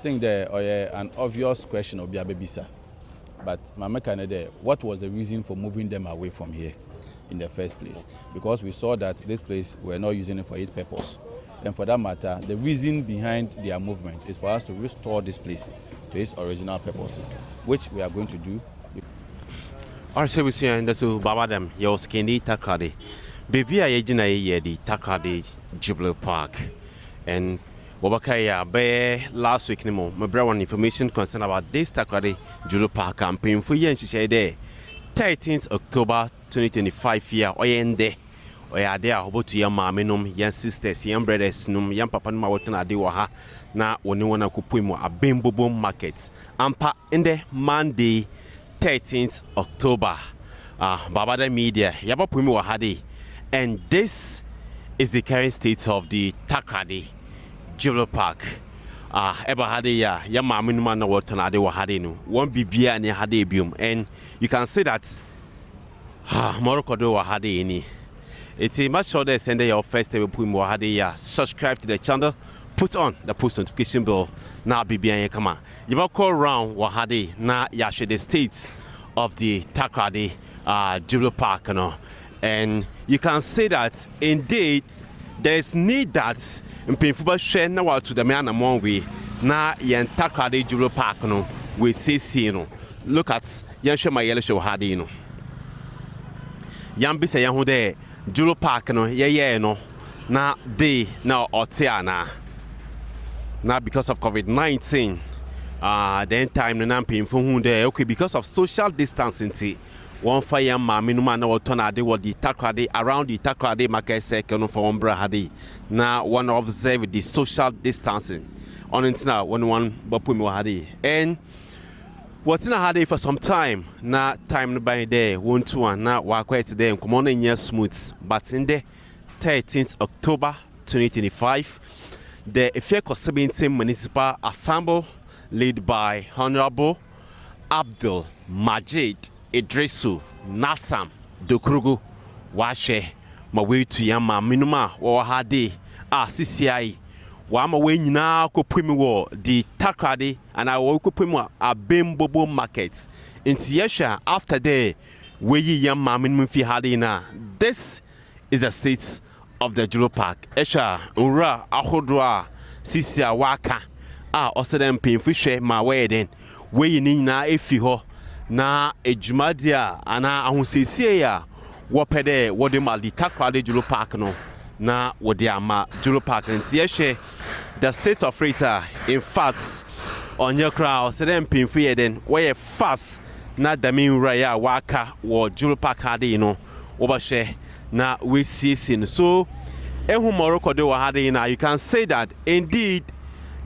think there an obvious question of Biabebisa. But Mama Canada, what was the reason for moving them away from here in the first place? Because we saw that this place, we're not using it for its purpose. And for that matter, the reason behind their movement is for us to restore this place to its original purposes, which we are going to do. Our service here in the Babadam, your skinny Takoradi. Baby, I agina the Takoradi Jubilee Park. And Wabakaya Bay last week, my brother information concerned about this Takoradi Jubilee Park campaign for years. She said there 13th October 2025 year, Oyende. Oya there about to young mammy, young sisters, young brothers, young papa, my water, Adiwaha. Na woni wana kupuimu Abenbebom market. Ampa in the Monday 13th October. Babada Media, Yaba Puimu Wahadi. And this is the current state of the Takoradi Jubilee Park. Eba hade ya maminu na water na de wahade no. One bibia ni hade bium. And you can see that Morocco do wahade ini. It's a much sure they send your first table Puimu Wahade ya. Subscribe to the channel. Put on the post notification bell. Now BBN come on. You might call around Wahadi na yashe the state of the Takoradi Jubilee Park, you know. And you can say that indeed there is need that in Pinfuba share now to the man among we na yen Takoradi Jubilee Park, you know. We see you know. Look at yan show my yellow show Wahadi, you know. Yan bisa yan hude Jubilee Park, you know. Yeah, you know. Na day na otiana. Now because of COVID-19, then time the namping for whom there okay because of social distancing. One fire minuma na watona de what the Takoradi around the Takoradi market second for Umbra Hadi. Now one observe the social distancing on internet one Bapumu Hadi. And what's in a Hadi for some time now time by day 1 to 1 now walk quite today come on in year smooth but in the 13th October 2025. The Efeko 17 Municipal Assembly, led by Honorable Abdul Majid Idrisu Nasam Dokrugu Washe Mawetu Yama Minuma Wahadi CCI Wama Wayna Kopimiwo the Takoradi and I will Kopimo Abenbebom market. In Tiesha after day we Yama Minmufi Hadina. This is a state of the Jubilee Park. Esha Ura Ahodwa Sisia Waka also them painful share my wedding. We ni na efiho na ejumadia ana ahusisi ya wopede wode ma di Takoradi Jubilee Park no na wode ama Jubilee Park ntiye the state of Rita in fact on your crowd so them painful yeden where fast na dami raya waka wo Jubilee Park hade no obashe na we see so ehu Morocco de wahade na you can say that indeed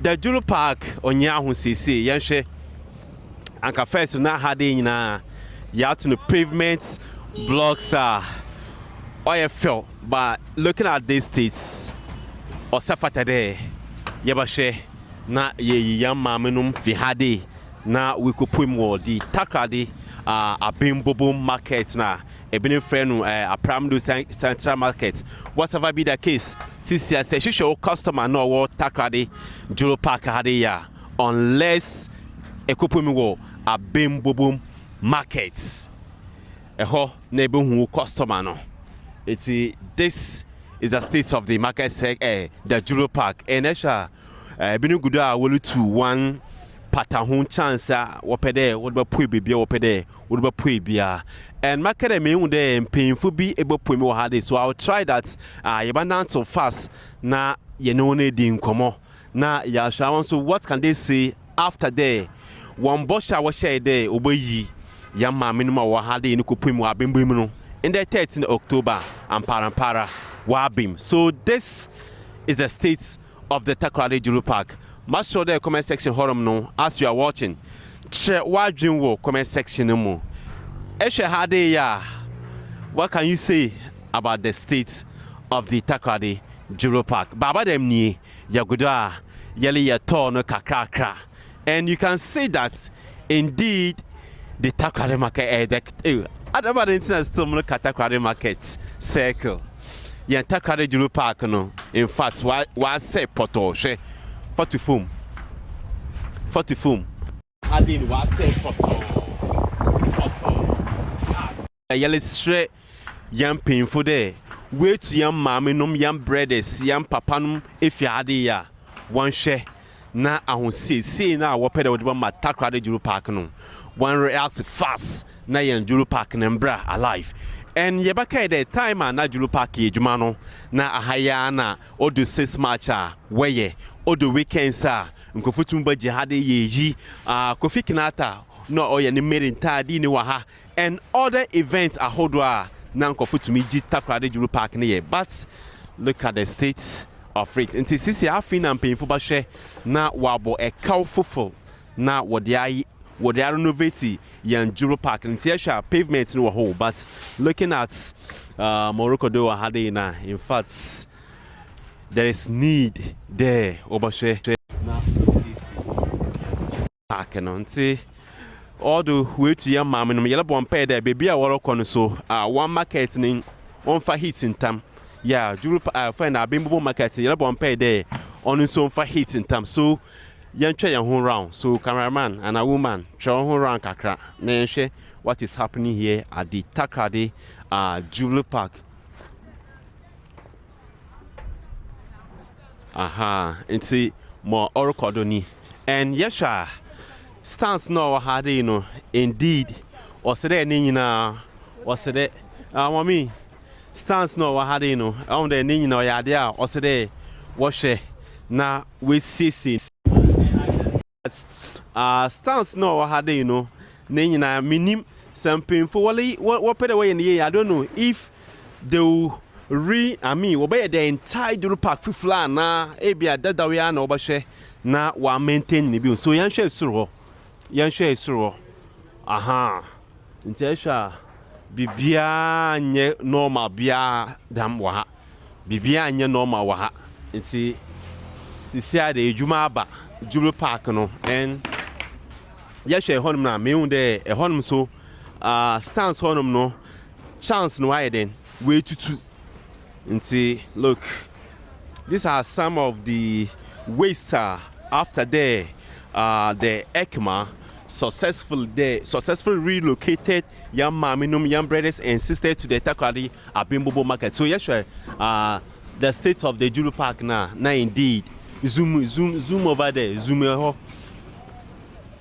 the Jubilee Park onya hu sisi yenhwe anka first na hade na ya to the pavement blocks oil but looking at these states or saturday yebashe na ye yamma menum fi hade na we could put more the Takoradi Abenbebom market na ebini friend a Pramdo Central Market. Whatever be the case, since I say she show customer no what Takoradi Jubilee Park hade ya unless ekopumi wo Abenbebom market. Eho nebe hu customer no. This is the state of the market the Jubilee Park. And esha ebini guda wolu to one patahun chance wopede wodba pui bibia wopede wodba pui bia and market me hu dey painful be able pui me hade so I'll try that yeba so fast na ye no ne di nkomo na ya shawan so what can they say after there one bosha wo share there obayi ya ma minuma wo hade ni ko pui me Abenbebom no in the 13th October and parampara wabim. So this is the state of the Takoradi Jubilee Park. Must show the comment section horum no as you are watching. Che wadwin wo comment section no mo. Eshe hade ya. What can you say about the state of the Takoradi Jubilee Park? Baba dem ni yaguda yeli ya to no kakrakra. And you can see that indeed the Takoradi market adaba the internet still no Takoradi market circle. Ya Takoradi Jubilee Park no in fact wa say poto she Fatufum. to foam. Hadin was said yellow straight young painful there. Wait to young mammy, young brothers, young papanum, if you had ya one share. Now I will see now what pedal with one my Takoradi Jubilee Park no. One react fast na young Jubilee Park and bra alive. And yebaka the time na Jubilee Park jumano na ahayana or do 6 matcha where or the weekends are nkofutumba jihade yeji Kofi Kinata no oya ni merinta di ni waha and other events ahodwa na nkofutumi ji Takoradi Jubilee Park ne. But look at the state of it. Nti sisi afin na mpemfo ba hwe na wabo e kaw fofo na wode renovate yan Jubilee Park. Nti ehwa pavement no whole, but looking at Morocco do hade na, in fact there is need there obahwe na sisi park no. Nti all the way to your mom and yellow bomb pay there baby a work on so one market ning on for heat in time. Yeah, Jubilee find Abenbebom market yellow bomb pay there on his own for heat in time. So young try your whole round. So cameraman and a woman try whole round kakra. Now what is happening here at the Takoradi Jubilee Park. Aha, and more oracle and yes stance no had indeed was there nina was there mommy stance no had on the nina yadia was there wash na we see stance no had nina minim some painful what put away in the year. I don't know if they will obey the entire Jubilee Park fifla na ebia dada we na obashe na wa maintain ni bi so yan hwe suro aha nti ehwa bibia nye normal bia dam wa ha bibia nye normal wa ha nti sisi ade ejuma aba Jubilee Park no and yehwe honum na me hu de honum so stance honum no chance no why then way tutu nti look, these are some of the waste after the ECMA successfully relocated young maminum, young brothers and sisters to the Takoradi Abenbebom market. So yes, the state of the Jubilee Park now indeed. Zoom over there, zoom here.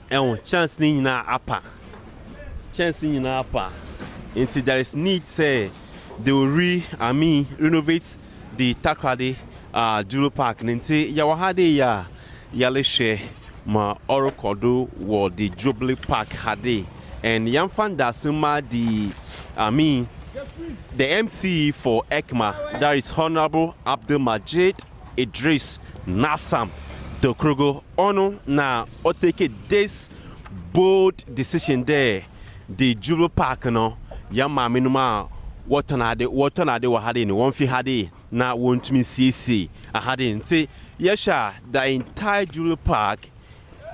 And chance ni na apa. Until there is need say they will renovate the Takoradi Jubilee Park. Nti yawahade ya yaleshe ma orokodo wo the Jubilee Park hade and yamfan dasima the MC for ECMA, that is Honorable Abdul Majid Idris Nassam Dokrogo ono na otake this bold decision there the Jubilee Park no yama minuma what on ade wa hade ni won fi hade na wontumi siesie ahade nti yesha the entire Jubilee Park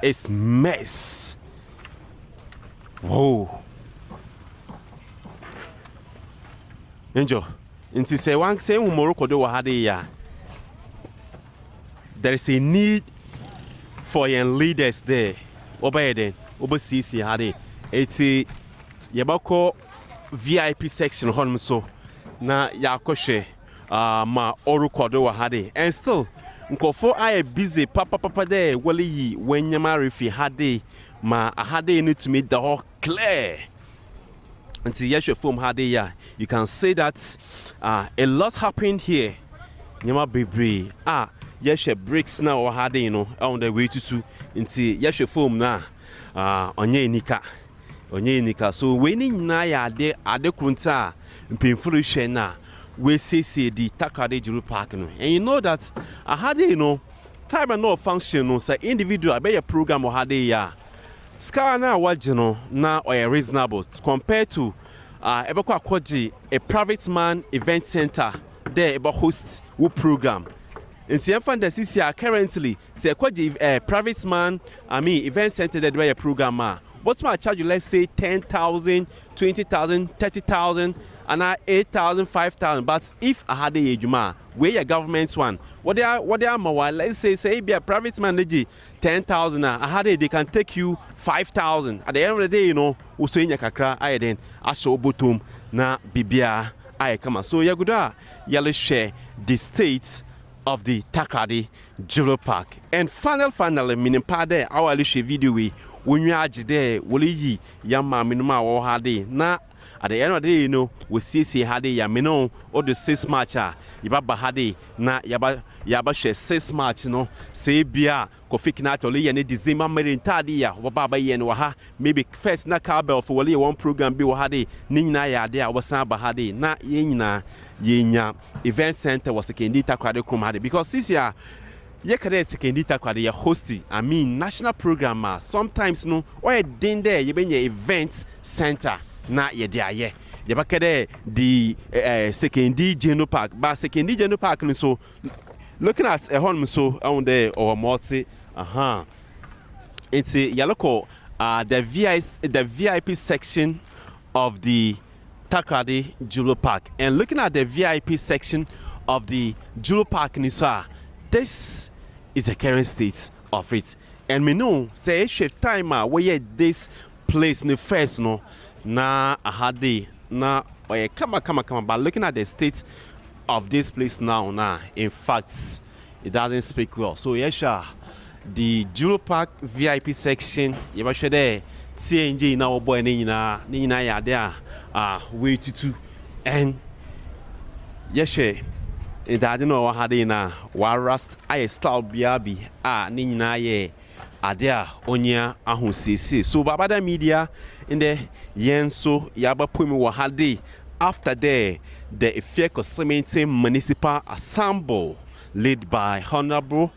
is mess. Whoa. Enjo nti say one say Morocco do wa hade ya there is a need for young leaders there obey then siesie hade eti yebako VIP section honum so na yakoshe ma orukodo wa hade and still nkofo I busy papa there wali yi wenyama refi hade ma hade need to meet the whole clear until yeshe form hade ya you can say that a lot happened here nyama bebre yeshe breaks now or hade on the way to until yeshe form na onye nika so when na ya ade kunta mpemfuru hwe na we say the Takoradi Jubilee Park no and you know that hade time and no function no say individual be your program or hade ya ska na waje no na or reasonable compared to ebekwa akwaji a private man event center there about host who program. In the CCR currently, say a private man, event center that way a program. What's my charge you? Let's say 10,000, 20,000, 30,000. and 8,000, 5,000. But if I had a juma, where your government one, what they are more, let's say be a private man 10,000, I had they can take you 5,000. At the end of the day, you know, also in your kakra, I then I show butum na bibia I come. So ya good yellow share the states of the Takoradi Jubilee Park. And finally, meaning pade our little video when you are there, will ye yama minima or hadi na at the end of the day, you know, we see hadi yamino or the 6 March, yaba hadi na yaba share 6 March, you know, say bia kofi kinatoli and December merin tadia wababa yen waha maybe first na cowbell for wali one program be wahadi nina ya there was hadi na yenya event center was a Kendi Takoradi Kumadi because this year ye kare Kendi Takoradi ya hosting I mean national program sometimes no or a din there you been your event center na ye dia ye ye bakade the Sekendi General Park but Sekendi General Park so looking at a home so on there or multi it's a yellow the VIP section of the Takoradi Jubilee Park. And looking at the VIP section of the Jubilee Park Niswa, this is the current state of it. And me know say shift time where this place in the first no na ahade na come but looking at the state of this place now in fact it doesn't speak well. So yes the Jubilee Park VIP section you must there TNG now boy nina ya there way to and yes it I don't know how they na warust I style biabi nina ye adea onya ahusisi so babada media in the yenso yaba pumi wahade after the Ifeko Cemetery Municipal Assembly led by Honorable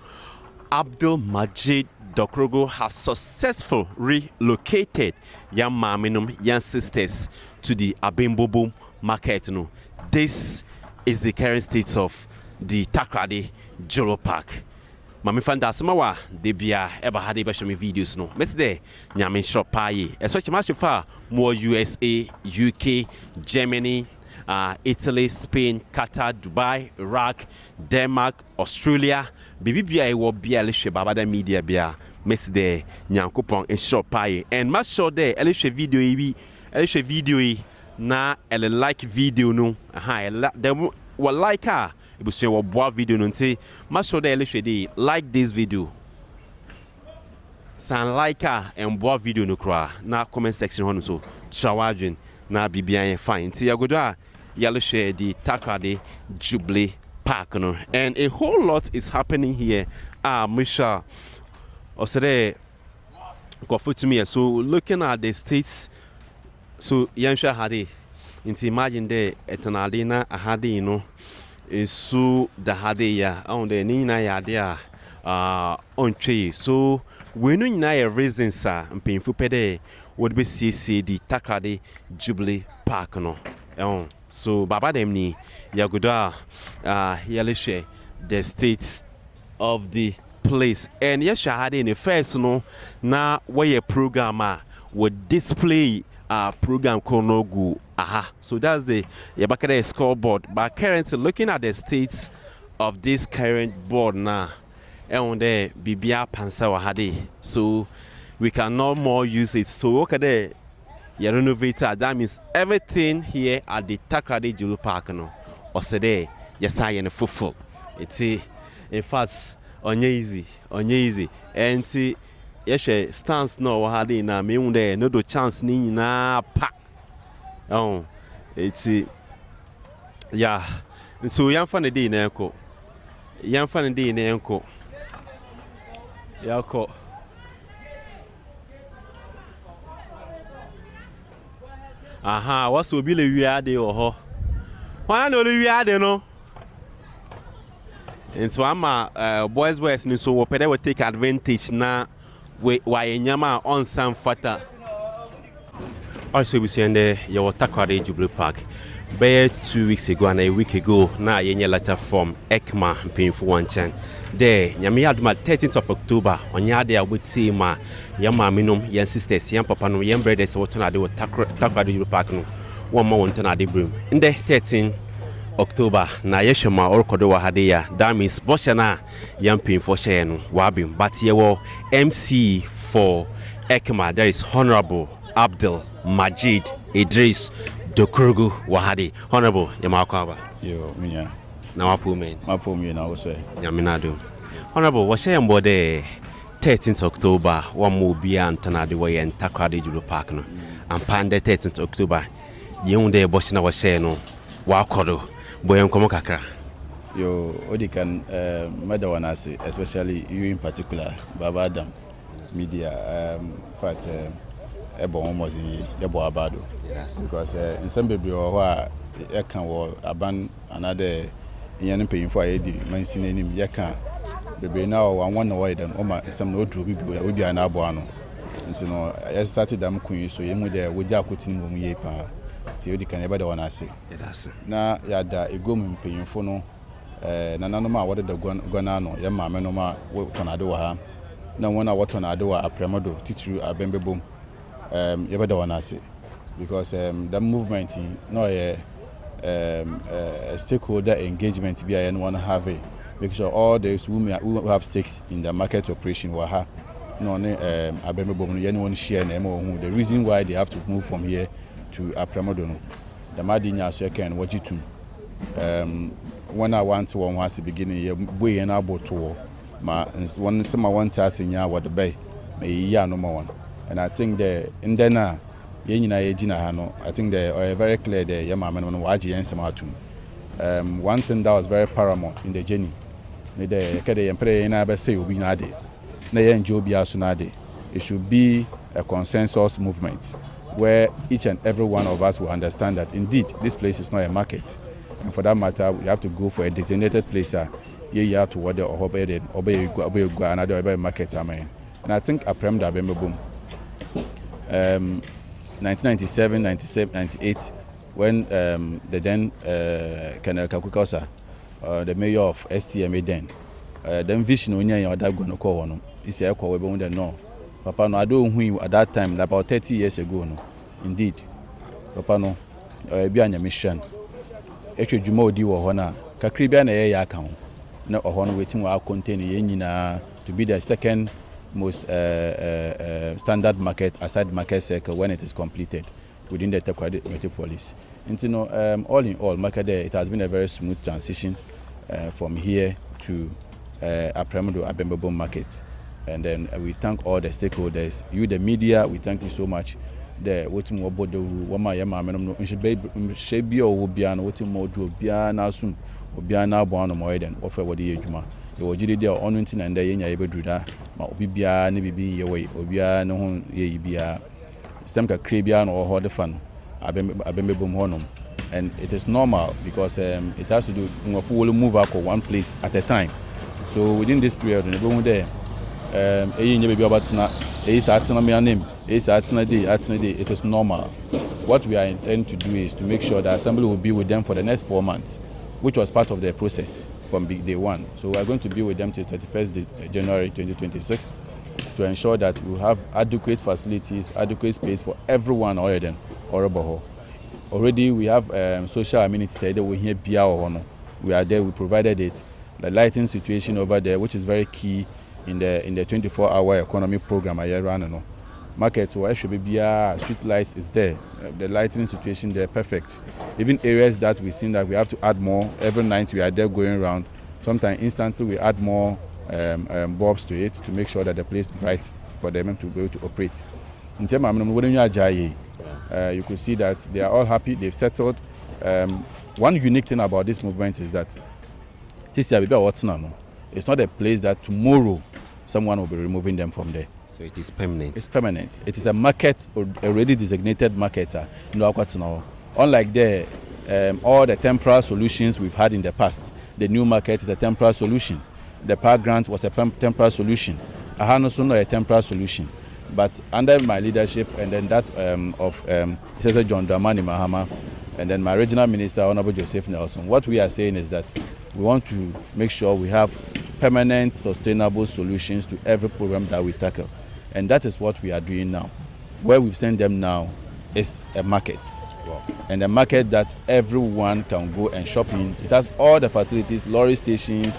Abdul Majid Dokrogo has successfully relocated young maminum young sisters to the Abenbebom market. No, this is the current state of the Takoradi Jubilee Park. Mami fanda samawa debia ever had a show me videos no. Mess there nyamin shop pie. Especially much far more USA, UK, Germany, Italy, Spain, Qatar, Dubai, Iraq, Denmark, Australia. Bibia will be a little babada media bia. Mess there nyankopon in shop pie. And much sure there a little video na a like video no. They will like her. It was your boy video no say much sure there a like this video. San like her and boy video no cry. Na comment section on so shawajin na bibia fine. See ya go da yellow share the Takoradi Jubilee Park no. And a whole lot is happening here. Misha Osere go to me. So looking at the states, so Yansha Hadi, into imagine there etanalina a Hadi, you know, is so the Hadi ya on the Nina ya there on tree. So we know a reason, sir, and painful pede would be see the Takoradi Jubilee Park no. So Baba Demni Yaguda Yalishe the state of the place and yes had in the first no na where programmer would display program konogu so that's the Yabakade scoreboard but currently looking at the states of this current board now and there Bibia Pansa Hadi so we can no more use it so okay there you renovator that means everything here at the Takoradi Jubilee Park no or say there yes I and full it's in fact easy and see yes stance no hadi na me unde no do chance ni na pa it's yeah so yan fan dey na enko yako what's obi le wi ade ho why no le wi ade no. And so I'm boys ni so we will take advantage na we nyama on some fata. Also we see in the your Takoradi Jubilee Park. By 2 weeks ago and a week ago na yenye letter from ECMA paying for 110. There nyami aduma 13th of October on yade abuti ma yama minum yen sisters yen papa no yen brothers what na de Takoradi Jubilee Park no. one more one at the broom. In the 13 October, na yeshama or kodo wahadeya. That means Boshana yamping for Shayan Wabim. But ye were MC for Ekma. There is Honorable Abdul Majid Idris Dokurugu Wahadi. Honorable Yamakwaba. Yo, Minya. Now, poor man. My poor me now, sir. Yaminado. Honorable, was saying about the 13th October, one more beyond Tanadi way and Takoradi Jubilee Park. No? And Pande 13th October, young day Bosina was saying, no, Wakodo, Boyam Komokakra. Yo, Odikan, Madawanasi, especially you in particular, Baba Adam, media, fact, Ebon was in Yabo Abado. Yes. Because in some baby or Ekan or Aban another Yan paying for a man name Yakan. Baby now I want to wait and some no true people would be an abuano. And you know, I started them queen, so you there with your putting room yepa. See you can never want to say. Yes. Now, yada a goom paying for no. Nanoma, what the Guanano, Yama, Menoma, what Tonadoa. No one I what Tonadoa, a Premodo, teach you Abenbebom. You better want to say. Because the movement, no, a stakeholder engagement, be and want to have it. Make sure all those who have stakes in the market operation will have no Abenbebom, anyone share the reason why they have to move from here to Apremodono. The Madinya second what you to when I want to one was the beginning, we and about to my one summer one task in ya what the bay may ya no more one. And I think the in Dena Yenina Ejina Hano, I think they are very clear there, Yamaman Waji and Samatum. One thing that was very paramount in the journey. The Kede and Pray and I say will be nade. Nay and Jobia Sunade. It should be a consensus movement where each and every one of us will understand that indeed this place is not a market. And for that matter, we have to go for a designated place. Yeah, to what the obey another market. And I think Aprem da Abenbebom 1997, 97, 98, when the then Colonel Kakukosa, the mayor of STMA then vision on your dad going to call on him. He said, "I won't know." Papa, no, I don't know at that time, about 30 years ago. No, indeed, Papa, no, be on your mission. Actually, Jumo di wa hona. Kakribia na ya account. Na hona waiting wa contain yenina to be the second most standard market aside market circle when it is completed within the Takoradi metropolis. And you know, all in all, market there, it has been a very smooth transition from here to Apremodo Abenbebom market. And then we thank all the stakeholders. You, the media, we thank you so much. The waiting more bodo wama yama menom no should be or obiana waiting more do obiana soon obiana boano more than offer what the ejuma. You were jiri there on winting and the yenya ebe do that. Ma obibia ne bibi ye way obia no ho ye bia. Stem ka kribia no ho the fan Abenbebom honum. And it is normal because it has to do we move up one place at a time. So within this period, there it is normal. What we are intending to do is to make sure the assembly will be with them for the next 4 months, which was part of the process from big day one. So we are going to be with them till 31st January 2026 to ensure that we have adequate facilities, adequate space for everyone already. Already we have social amenities that we here. We are there. We provided it. The lighting situation over there, which is very key in the 24-hour economy program I run. Market where should be street lights is there. The lighting situation there perfect. Even areas that we seen that we have to add more. Every night we are there going around. Sometimes instantly we add more bulbs to it to make sure that the place is bright for them to be able to operate. In terms of you could see that they are all happy. They've settled. One unique thing about this movement is that it's not a place that tomorrow someone will be removing them from there. So it is permanent. It's permanent. It is a market, already designated market. Unlike all the temporary solutions we've had in the past, the new market is a temporary solution. The park grant was a temporary solution. Ahanosuno a temporary solution. But under my leadership and then that of Senator John Dramani Mahama and then my regional minister, Honorable Joseph Nelson, what we are saying is that we want to make sure we have permanent, sustainable solutions to every program that we tackle. And that is what we are doing now. Where we've sent them now is a market. and a market that everyone can go and shop in. It has all the facilities, lorry stations,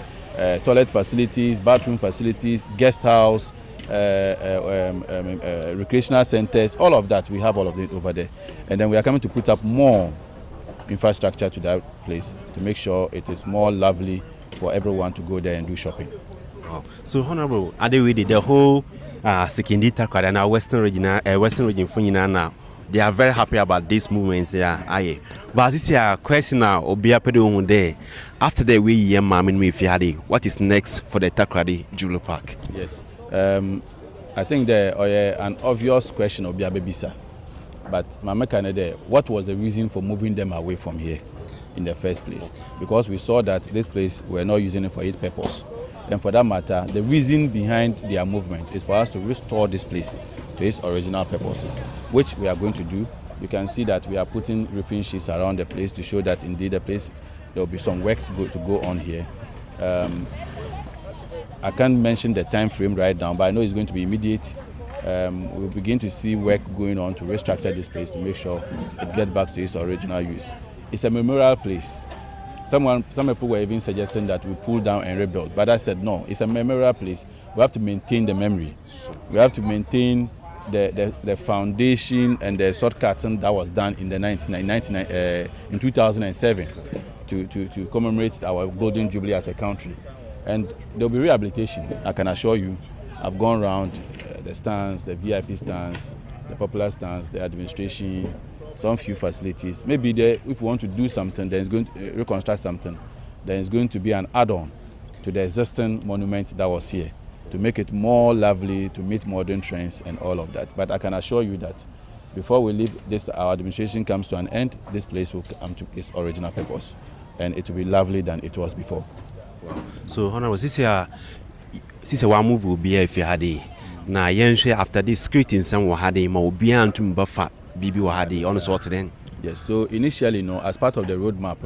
toilet facilities, bathroom facilities, guest house, recreational centers, all of that. We have all of it over there. And then we are coming to put up more infrastructure to that place to make sure it is more lovely for everyone to go there and do shopping. So, Honorable, Adewide, the whole Sekindi Takoradi and our Western region for now, they are very happy about this movement. Yeah, but this is a question now. Obia pedo there. After that, we what is next for the Takoradi Jubilee Park? Yes, I think there an obvious question Obia Bebisa, but Mama Canada, what was the reason for moving them away from here in the first place? Because we saw that this place we're not using it for its purpose. And for that matter, the reason behind their movement is for us to restore this place to its original purposes, which we are going to do. You can see that we are putting roofing sheets around the place to show that indeed the place, there will be some works to go on here. I can't mention the time frame right now, but I know it's going to be immediate. We'll begin to see work going on to restructure this place to make sure it gets back to its original use. It's a memorial place. Some people were even suggesting that we pull down and rebuild, but I said no, it's a memorial place. We have to maintain the memory. We have to maintain the foundation and the shortcutting that was done in the 2007 to commemorate our Golden Jubilee as a country. And there will be rehabilitation, I can assure you. I've gone around the stands, the VIP stands, the popular stands, the administration, some few facilities. Maybe if we want to do something, then it's going to reconstruct something, then it's going to be an add-on to the existing monument that was here to make it more lovely, to meet modern trends and all of that. But I can assure you that before we leave this, our administration comes to an end, this place will come to its original purpose and it will be lovely than it was before. Wow. So, Honorable, this one move will be if you had a now, after this security in some wahade, ma will be to buffer. BB Wahadi on the sort then. Yes, so initially, as part of the roadmap,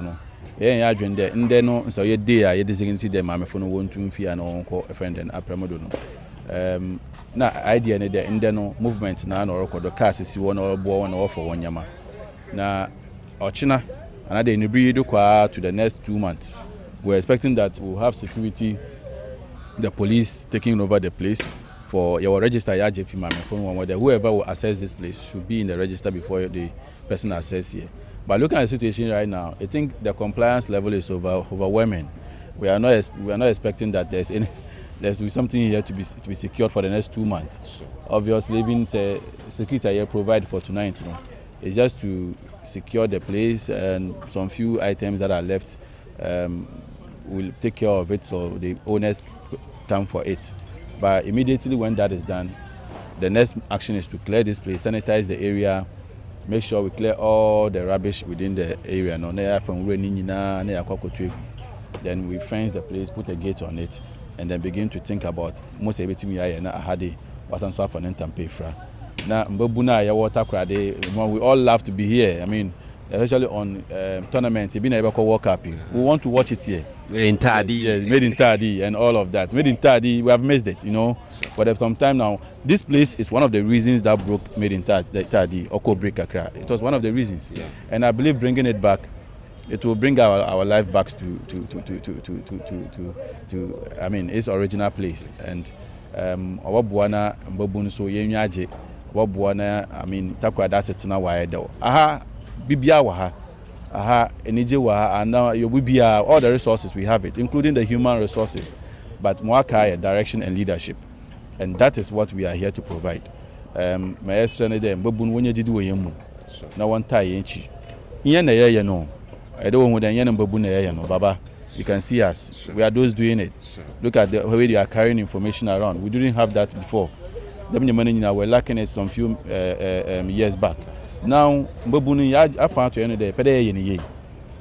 yeah, during the no, so you day, you designated the mamma for no one to fear and uncle, a friend and Apramodono. Now, idea in the no movement now, or the cast is one or born or for 1 yama. Now, Ochina, another in the breed to the next 2 months. We're expecting that we'll have security, the police taking over the place. For your register, whoever will access this place should be in the register before the person access here. But looking at the situation right now, I think the compliance level is overwhelming. We are not expecting that there's something here to be secured for the next 2 months. Obviously, even the security here provide for tonight, it's just to secure the place and some few items that are left. We'll take care of it so the owners come for it. But immediately when that is done, the next action is to clear this place, sanitize the area, make sure we clear all the rubbish within the area. Then we fence the place, put a gate on it, and then begin to think about most everything we Now, we all love to be here. I mean, especially on tournaments, you've been able to walk up. We want to watch it here. Made in Tadi. Yes, made in Tadi and all of that. Made in Tadi, we have missed it, But for some time now, this place is one of the reasons that broke Made in Tadi, Oko Break Accra. It was one of the reasons. Yeah. And I believe bringing it back, it will bring our life back to I mean, its original place. And our Buana Mbobun so Yenyaje, our Buana, I mean, Takoradi assets now wide. Aha, Bibia Waha. And now all the resources we have it, including the human resources, but Mwakaya direction and leadership, and that is what we are here to provide. Baba, you can see us. We are those doing it. Look at the way they are carrying information around. We didn't have that before. We're lacking it some few years back. Now,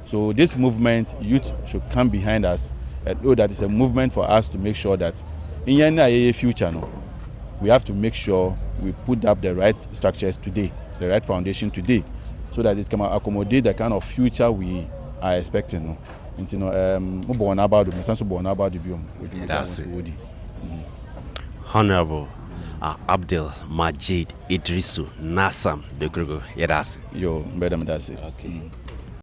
so this movement, youth should come behind us and know that it's a movement for us to make sure that in the future, we have to make sure we put up the right structures today, the right foundation today, so that it can accommodate the kind of future we are expecting. Honorable, Abdul Majid Idrisu Nasam de Grugo. Yes. Yo, better than that. Okay.